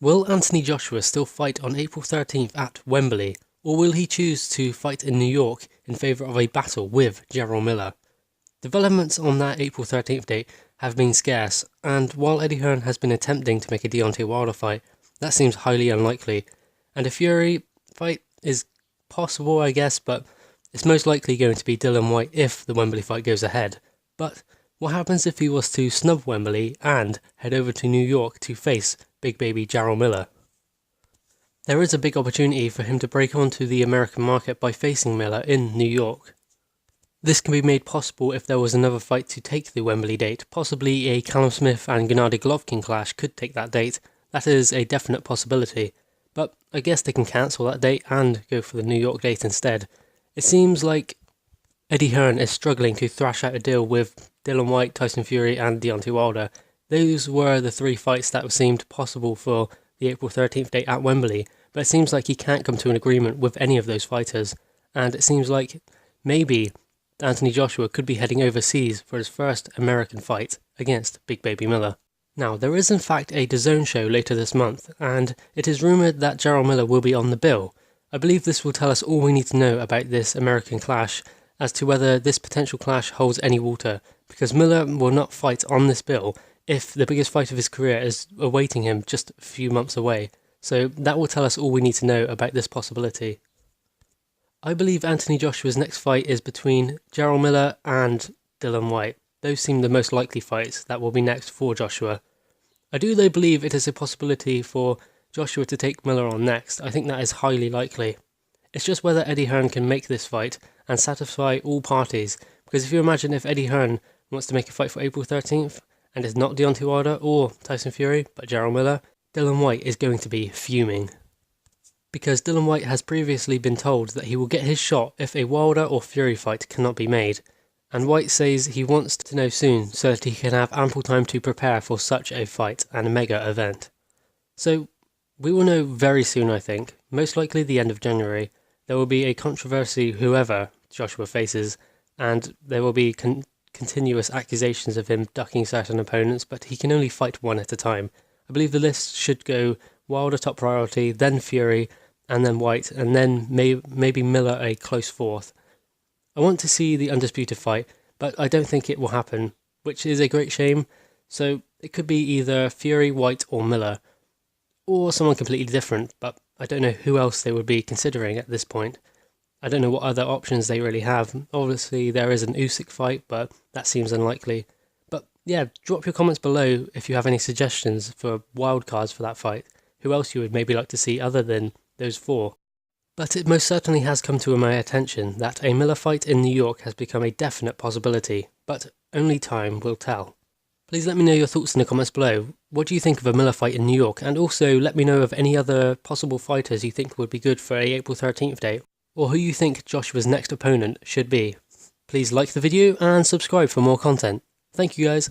Will Anthony Joshua still fight on April 13th at Wembley, or will he choose to fight in New York in favour of a battle with Jarrel Miller? Developments on that April 13th date have been scarce, and while Eddie Hearn has been attempting to make a Deontay Wilder fight, that seems highly unlikely, and a Fury fight is possible, I guess, but it's most likely going to be Dillian Whyte if the Wembley fight goes ahead. But what happens if he was to snub Wembley and head over to New York to face big baby Jarrel Miller? There is a big opportunity for him to break onto the American market by facing Miller in New York. This can be made possible if there was another fight to take the Wembley date. Possibly a Callum Smith and Gennady Golovkin clash could take that date. That is a definite possibility. But I guess they can cancel that date and go for the New York date instead. It seems like Eddie Hearn is struggling to thrash out a deal with Dillian Whyte, Tyson Fury and Deontay Wilder. Those were the three fights that seemed possible for the April 13th date at Wembley, but it seems like he can't come to an agreement with any of those fighters, and it seems like maybe Anthony Joshua could be heading overseas for his first American fight against Big Baby Miller. Now, there is in fact a DAZN show later this month, and it is rumoured that Jarrel Miller will be on the bill. I believe this will tell us all we need to know about this American clash as to whether this potential clash holds any water, because Miller will not fight on this bill if the biggest fight of his career is awaiting him just a few months away. So that will tell us all we need to know about this possibility. I believe Anthony Joshua's next fight is between Jarrel Miller and Dillian Whyte. Those seem the most likely fights that will be next for Joshua. I do though believe it is a possibility for Joshua to take Miller on next. I think that is highly likely. It's just whether Eddie Hearn can make this fight and satisfy all parties, because if you imagine if Eddie Hearn wants to make a fight for April 13th and it's not Deontay Wilder or Tyson Fury but Jarrel Miller, Dillian Whyte is going to be fuming. Because Dillian Whyte has previously been told that he will get his shot if a Wilder or Fury fight cannot be made, and Whyte says he wants to know soon so that he can have ample time to prepare for such a fight and a mega event. So we will know very soon, I think, most likely the end of January. There will be a controversy whoever Joshua faces, and there will be continuous accusations of him ducking certain opponents, but he can only fight one at a time. I believe the list should go Wilder top priority, then Fury, and then Whyte, and then maybe Miller a close fourth. I want to see the undisputed fight, but I don't think it will happen, which is a great shame. So it could be either Fury, Whyte or Miller, or someone completely different, but I don't know who else they would be considering at this point. I don't know what other options they really have. Obviously there is an Usyk fight, but that seems unlikely. But yeah, drop your comments below if you have any suggestions for wildcards for that fight. Who else you would maybe like to see other than those four. But it most certainly has come to my attention that a Miller fight in New York has become a definite possibility, but only time will tell. Please let me know your thoughts in the comments below. What do you think of a Miller fight in New York? And also let me know of any other possible fighters you think would be good for a April 13th date, or who you think Joshua's next opponent should be. Please like the video and subscribe for more content. Thank you guys.